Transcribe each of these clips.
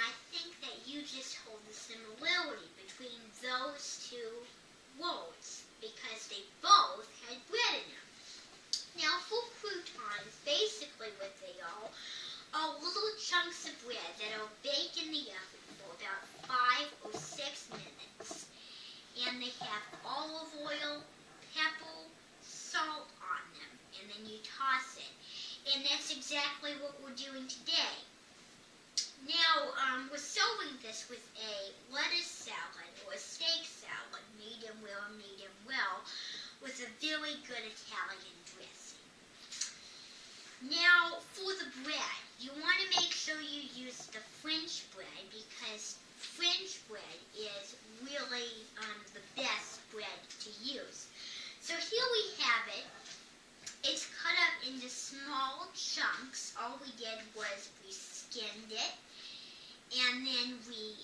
I think that you just hold the similarity between those two rolls because they both had bread in them. Now, full croutons, basically what they are little chunks of bread that are baked in the oven for about 5 or 6 minutes. And they have olive oil, pepper, salt on them, and then you toss it. And that's exactly what we're doing today. Now, we're serving this with a lettuce salad or a steak salad, medium well, with a very good Italian dressing. Now, for the bread, you want to make sure you use the French bread because French bread is really the best bread to use. So here we have it. It's cut up into small chunks. All we did was we skinned it, and then we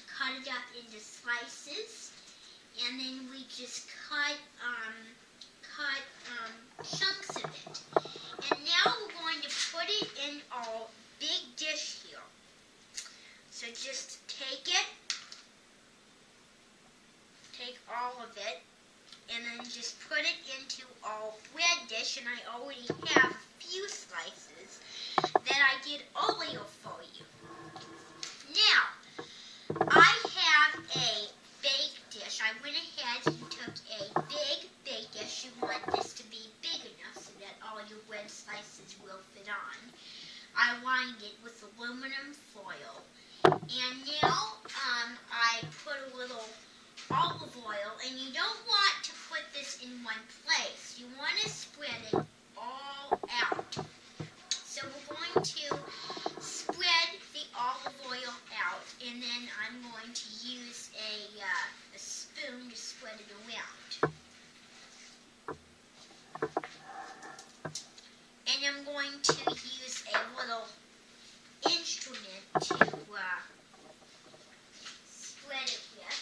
cut it up into slices, and then we just cut chunks of it. And now we're going to put it in our big dish here. So just take all of it, and then just put it into our bread dish. And I already have a few slices that I did earlier for you. Now, I have a bake dish. I went ahead and took a big bake dish. You want this to be big enough so that all your bread slices will fit on. I lined it with aluminum foil. And now I put a little olive oil, and you don't want to put this in one place. You want to spread it all out. So we're going to spread the olive oil out, and then I'm going to use a spoon to spread it around. And I'm going to use a little instrument to spread it with.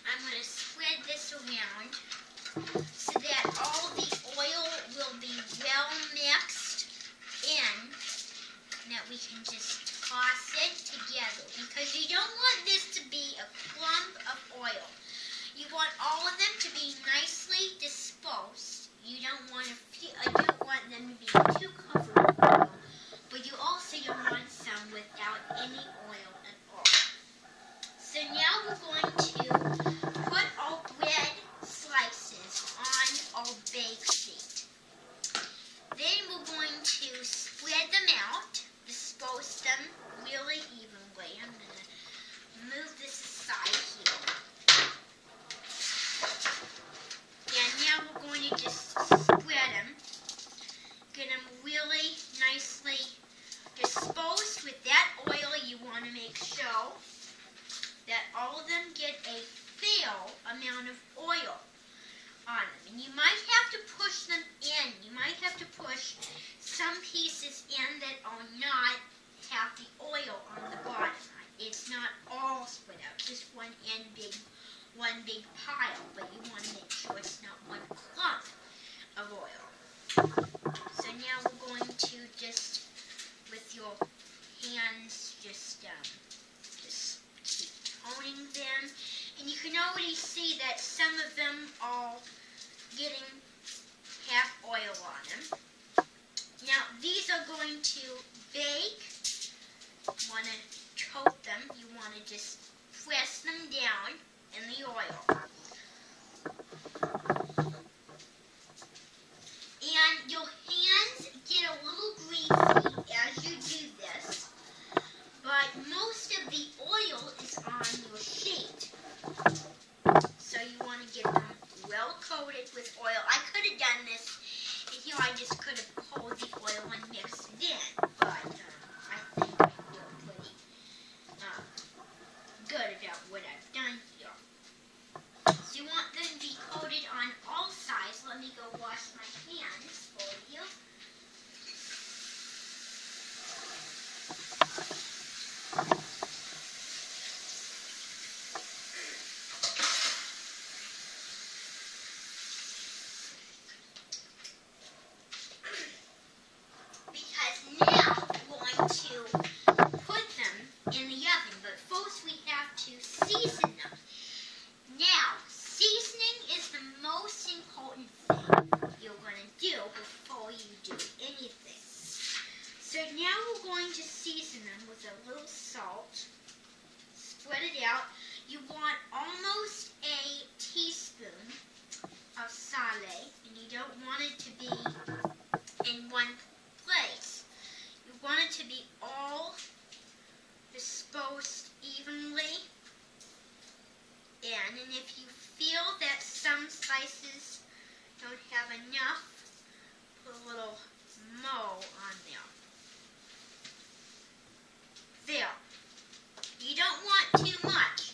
I'm going to spread this around so that all the oil will be well mixed in, and that we can just toss it together, because you don't want this to be a clump of oil. You want all of them to be nicely disposed. You don't want them to be too covered with oil, but you also don't want some without any oil at all. So now we're going to put our bread slices on our bake sheet. Then we're going to spread them out, dispose them really evenly. I'm going to move this aside here. And now we're going to just spread them. Get them really nicely disposed with that oil. You want to make sure that all of them get a fair amount of oil on them. And you might have to push them in. You might have to push some pieces in that are not have the oil on the bottom. It's not all spread out, just one big pile, but you want to make sure it's not one clump of oil. So now we're going to just, with your hands, just keep toning them. And you can already see that some of them are getting half oil on them. Now these are going to bake. You want to coat them. You want to just press them down in the oil. And your hands get a little greasy as you do this, but most of the oil is on your sheet. So you want to get them well coated with oil. I could have done this, and here I just could have poured the oil and mixed it in, but I think I feel pretty good about what I've done here. So you want them to be coated on all sides. Let me go wash my hands for you. season them. Now, seasoning is the most important thing you're going to do before you do anything. So now we're going to season them with a little salt. Spread it out. You want almost a teaspoon of sale, and you don't want it to be in one place. You want it to be all disposed evenly. And if you feel that some slices don't have enough, put a little more on there. There. You don't want too much.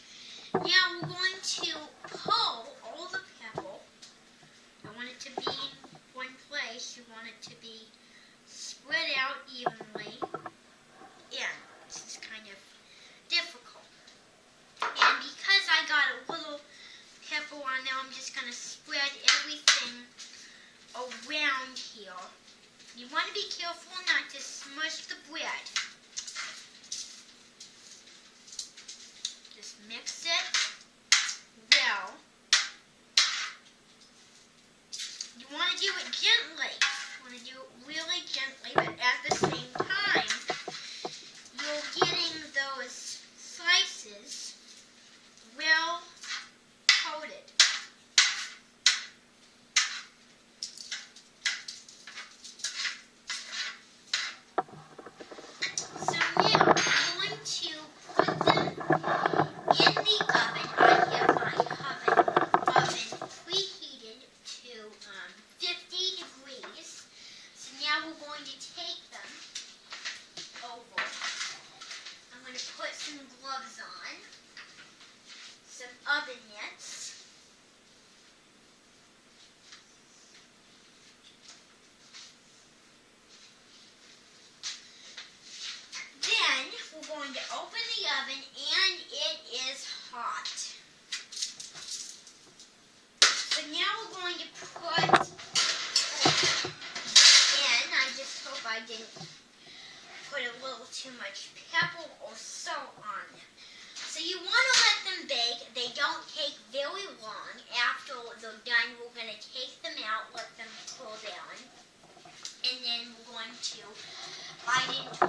Now we're going to pull all the pepper. You want it to be in one place. You want it to be spread out evenly. Yeah, this is kind of difficult. And because I got a little pepper on there, I'm just going to spread everything around here. You want to be careful not to smush the bread. Just mix it well. You want to do it gently. You want to do it really gently, but at the same time, you're getting those slices well coated. So now I'm going to put them in the oven. I have my oven preheated to 50 degrees. So now we're going to take them over. I'm going to put some gloves on, some oven mitts. Then we're going to open the oven, and it is hot. So now we're going to put in, I just hope I didn't put a little too much pepper or salt on them. So you want to let them bake. They don't take very long. After they're done, we're going to take them out, let them cool down, and then we're going to bite into